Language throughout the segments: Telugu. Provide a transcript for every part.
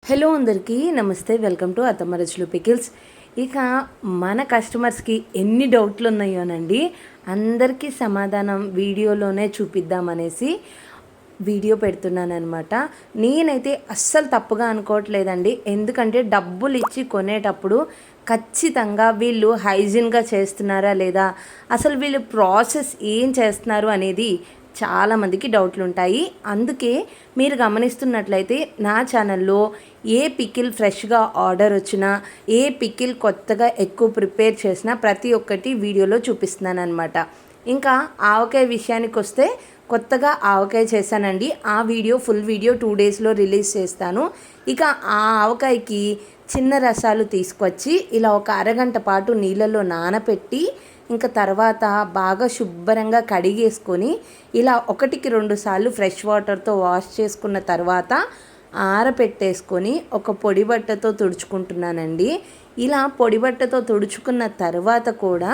హలో అందరికీ నమస్తే. వెల్కమ్ టు అత్తమ్మ రుచులు పికిల్స్. ఇక మన కస్టమర్స్కి ఎన్ని డౌట్లు ఉన్నాయోనండి, అందరికీ సమాధానం వీడియోలోనే చూపిద్దామనేసి వీడియో పెడుతున్నానమాట. నేనైతే అస్సలు తప్పుగా అనుకోవట్లేదండి. ఎందుకంటే డబ్బులు ఇచ్చి కొనేటప్పుడు ఖచ్చితంగా వీళ్ళు హైజీన్గా చేస్తున్నారా లేదా, అసలు వీళ్ళు ప్రాసెస్ ఏం చేస్తున్నారు అనేది చాలామందికి డౌట్లు ఉంటాయి. అందుకే మీరు గమనిస్తున్నట్లయితే నా ఛానల్లో ఏ పికిల్ ఫ్రెష్గా ఆర్డర్ వచ్చినా, ఏ పికిల్ కొత్తగా ఎక్కువ ప్రిపేర్ చేసినా ప్రతి ఒక్కటి వీడియోలో చూపిస్తున్నాను అనమాట. ఇంకా ఆవకాయ విషయానికి వస్తే కొత్తగా ఆవకాయ చేశానండి. ఆ వీడియో ఫుల్ వీడియో 2 డేస్లో రిలీజ్ చేస్తాను. ఇక ఆ ఆవకాయకి చిన్న రసాలు తీసుకొచ్చి ఇలా ఒక అరగంట పాటు నీళ్ళల్లో నానపెట్టి ఇంకా తర్వాత బాగా శుభ్రంగా కడిగేసుకొని ఇలా 1కి 2 సార్లు ఫ్రెష్ వాటర్తో వాష్ చేసుకున్న తర్వాత ఆరపెట్టేసుకొని ఒక పొడి బట్టతో తుడుచుకుంటున్నానండి. ఇలా పొడి బట్టతో తుడుచుకున్న తర్వాత కూడా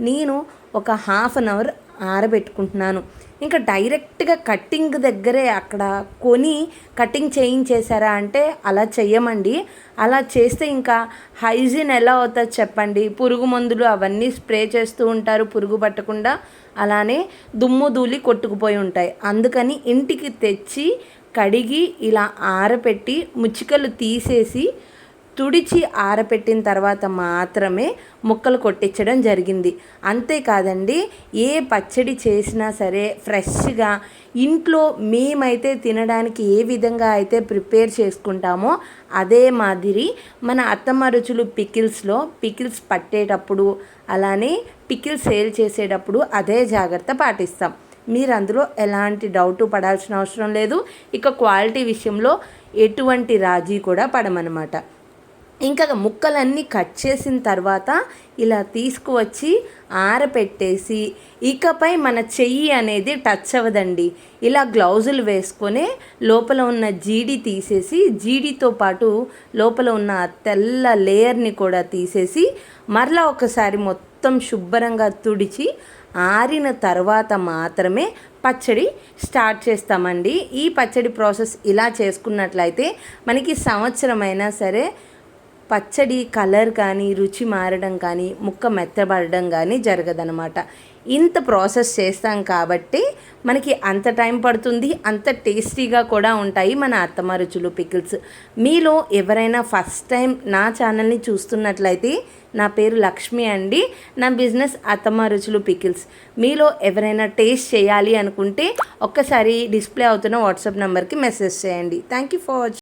నేను ఒక 1/2 అవర్ ఆరబెట్టుకుంటున్నాను. ఇంకా డైరెక్ట్గా కట్టింగ్ దగ్గరే అక్కడ కొని కటింగ్ చేయించేశారా అంటే అలా చెయ్యమండి. అలా చేస్తే ఇంకా హైజీన్ ఎలా అవుతుంది చెప్పండి. పురుగు మందులు అవన్నీ స్ప్రే చేస్తూ ఉంటారు పురుగు పట్టకుండా, అలానే దుమ్ము ధూళి కొట్టుకుపోయి ఉంటాయి. అందుకని ఇంటికి తెచ్చి కడిగి ఇలా ఆరపెట్టి ముచ్చికలు తీసేసి తుడిచి ఆరపెట్టిన తర్వాత మాత్రమే ముక్కలు కొట్టించడం జరిగింది. అంతేకాదండి, ఏ పచ్చడి చేసినా సరే ఫ్రెష్గా ఇంట్లో మేమైతే తినడానికి ఏ విధంగా అయితే ప్రిపేర్ చేసుకుంటామో అదే మాదిరి మన అత్తమ్మ రుచులు పికిల్స్లో పికిల్స్ పట్టేటప్పుడు, అలానే పికిల్స్ సేల్ చేసేటప్పుడు అదే జాగ్రత్త పాటిస్తాం. మీరు అందులో ఎలాంటి డౌట్ పడాల్సిన అవసరం లేదు. ఇక క్వాలిటీ విషయంలో ఎటువంటి రాజీ కూడా పడమన్నమాట. ఇంకా ముక్కలన్నీ కట్ చేసిన తర్వాత ఇలా తీసుకువచ్చి ఆరపెట్టేసి ఇకపై మన చెయ్యి అనేది టచ్ అవ్వదండి. ఇలా గ్లౌజులు వేసుకొని లోపల ఉన్న జీడి తీసేసి, జీడితో పాటు లోపల ఉన్న తెల్ల లేయర్ని కూడా తీసేసి మరలా ఒకసారి మొత్తం శుభ్రంగా తుడిచి ఆరిన తర్వాత మాత్రమే పచ్చడి స్టార్ట్ చేస్తామండి. ఈ పచ్చడి ప్రాసెస్ ఇలా చేసుకున్నట్లయితే మనకి సంవత్సరమైనా సరే పచ్చడి కలర్ కానీ, రుచి మారడం కానీ, ముక్క మెత్తబడడం కానీ జరగదనమాట. ఇంత ప్రాసెస్ చేస్తాం కాబట్టి మనకి అంత టైం పడుతుంది, అంత టేస్టీగా కూడా ఉంటాయి మన అత్తమ్మ రుచులు పికిల్స్. మీలో ఎవరైనా ఫస్ట్ టైం నా ఛానల్ని చూస్తున్నట్లయితే నా పేరు లక్ష్మి అండి. నా బిజినెస్ అత్తమ్మ రుచులు పికిల్స్. మీలో ఎవరైనా టేస్ట్ చేయాలి అనుకుంటే ఒక్కసారి డిస్ప్లే అవుతున్న వాట్సాప్ నెంబర్కి మెసేజ్ చేయండి. Thank you for watching.